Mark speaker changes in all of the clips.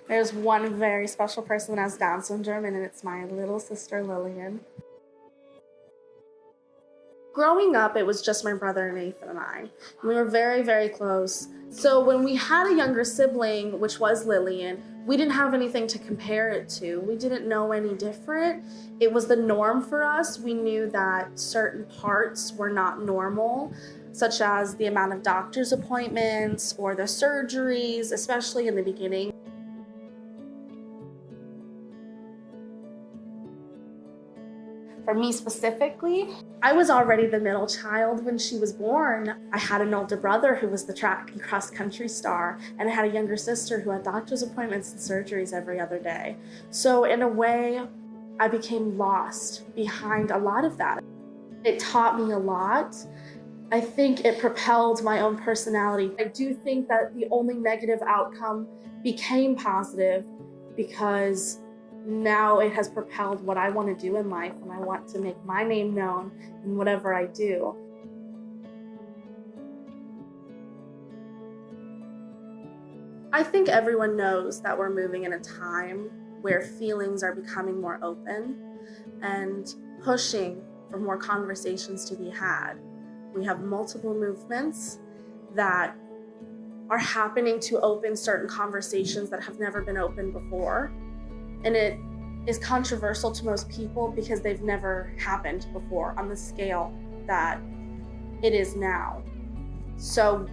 Speaker 1: There's one very special person that has Down syndrome, and it's my little sister, Lilian. Growing up, it was just my brother Nathan and I. We were very, very close. So when we had a younger sibling, which was Lilian, we didn't have anything to compare it to. We didn't know any different. It was the norm for us. We knew that certain parts were not normal, such as the amount of doctor's appointments or the surgeries, especially in the beginning. For me specifically, I was already the middle child when she was born. I had an older brother who was the track and cross country star, and I had a younger sister who had doctor's appointments and surgeries every other day. So in a way, I became lost behind a lot of that. It taught me a lot. I think it propelled my own personality. I do think that the only negative outcome became positive because now it has propelled what I want to do in life, and I want to make my name known in whatever I do. I think everyone knows that we're moving in a time where feelings are becoming more open and pushing for more conversations to be had. We have multiple movements that are happening to open certain conversations that have never been opened before. And it is controversial to most people because they've never happened before on the scale that it is now. So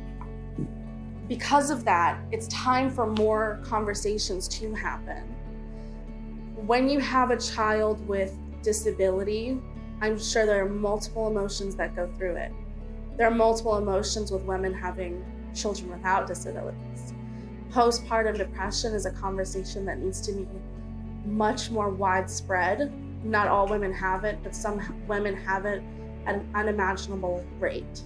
Speaker 1: because of that, it's time for more conversations to happen. When you have a child with disability, I'm sure there are multiple emotions that go through it. There are multiple emotions with women having children without disabilities. Postpartum depression is a conversation that needs to be much more widespread. Not all women have it, but some women have it at an unimaginable rate.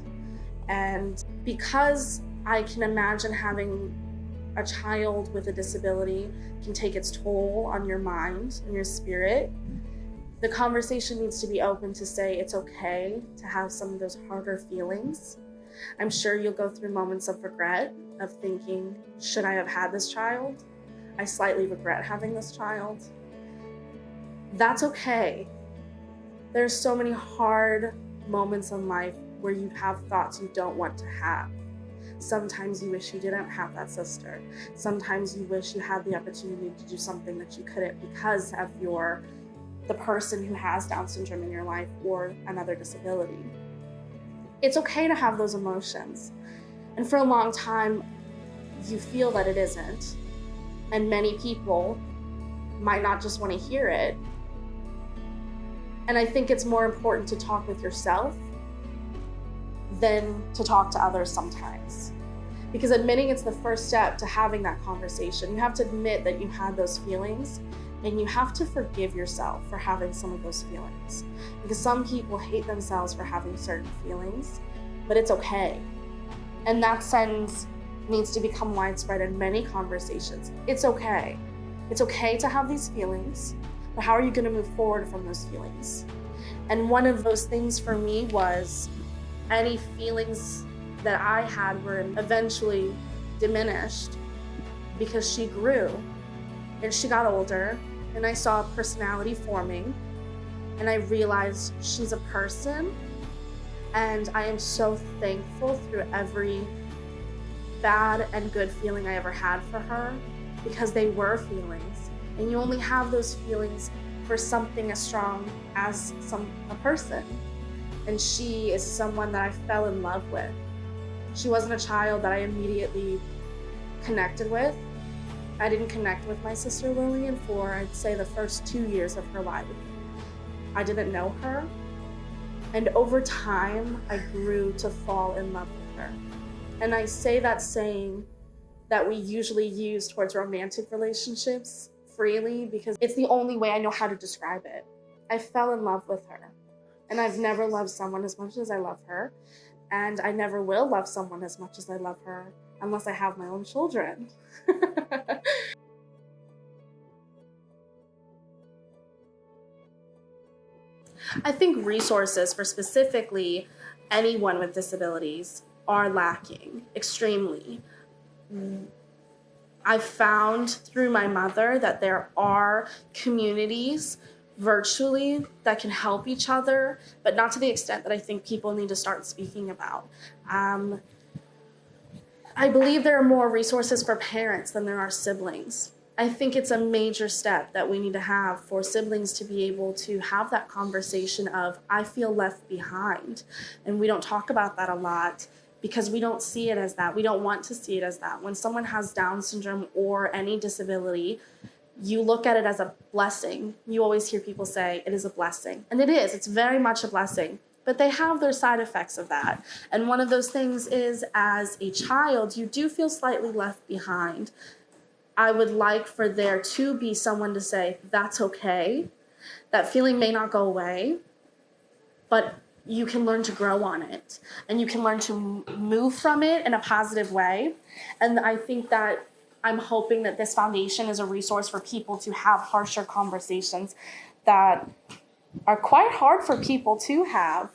Speaker 1: And because I can imagine having a child with a disability can take its toll on your mind and your spirit, the conversation needs to be open to say it's okay to have some of those harder feelings. I'm sure you'll go through moments of regret, of thinking, should I have had this child? I slightly regret having this child. That's okay. There's so many hard moments in life where you have thoughts you don't want to have. Sometimes you wish you didn't have that sister. Sometimes you wish you had the opportunity to do something that you couldn't because of the person who has Down syndrome in your life or another disability. It's okay to have those emotions. And for a long time, you feel that it isn't. And many people might not just want to hear it. And I think it's more important to talk with yourself than to talk to others sometimes. Because admitting it's the first step to having that conversation. You have to admit that you had those feelings, and you have to forgive yourself for having some of those feelings. Because some people hate themselves for having certain feelings, but it's okay. And that sentence needs to become widespread in many conversations. It's okay. It's okay to have these feelings, but how are you going to move forward from those feelings? And one of those things for me was any feelings that I had were eventually diminished because she grew and she got older, and I saw a personality forming, and I realized she's a person, and I am so thankful through every bad and good feeling I ever had for her, because they were feelings, and you only have those feelings for something as strong as a person. And she is someone that I fell in love with. She wasn't a child that I immediately connected with. I didn't connect with my sister Lilian for, I'd say, the first 2 years of her life. I didn't know her, and over time, I grew to fall in love with her. And I say that saying that we usually use towards romantic relationships freely because it's the only way I know how to describe it. I fell in love with her, and I've never loved someone as much as I love her, and I never will love someone as much as I love her unless I have my own children. I think resources for specifically anyone with disabilities are lacking extremely. I've found through my mother that there are communities virtually that can help each other, but not to the extent that I think people need to start speaking about. I believe there are more resources for parents than there are siblings. I think it's a major step that we need to have for siblings to be able to have that conversation of, I feel left behind. And we don't talk about that a lot because we don't see it as that. We don't want to see it as that. When someone has Down syndrome or any disability, you look at it as a blessing. You always hear people say it is a blessing. And it is. It's very much a blessing. But they have their side effects of that. And one of those things is, as a child, you do feel slightly left behind. I would like for there to be someone to say, that's okay. That feeling may not go away, but you can learn to grow on it. And you can learn to move from it in a positive way. And I think that I'm hoping that this foundation is a resource for people to have harsher conversations that are quite hard for people to have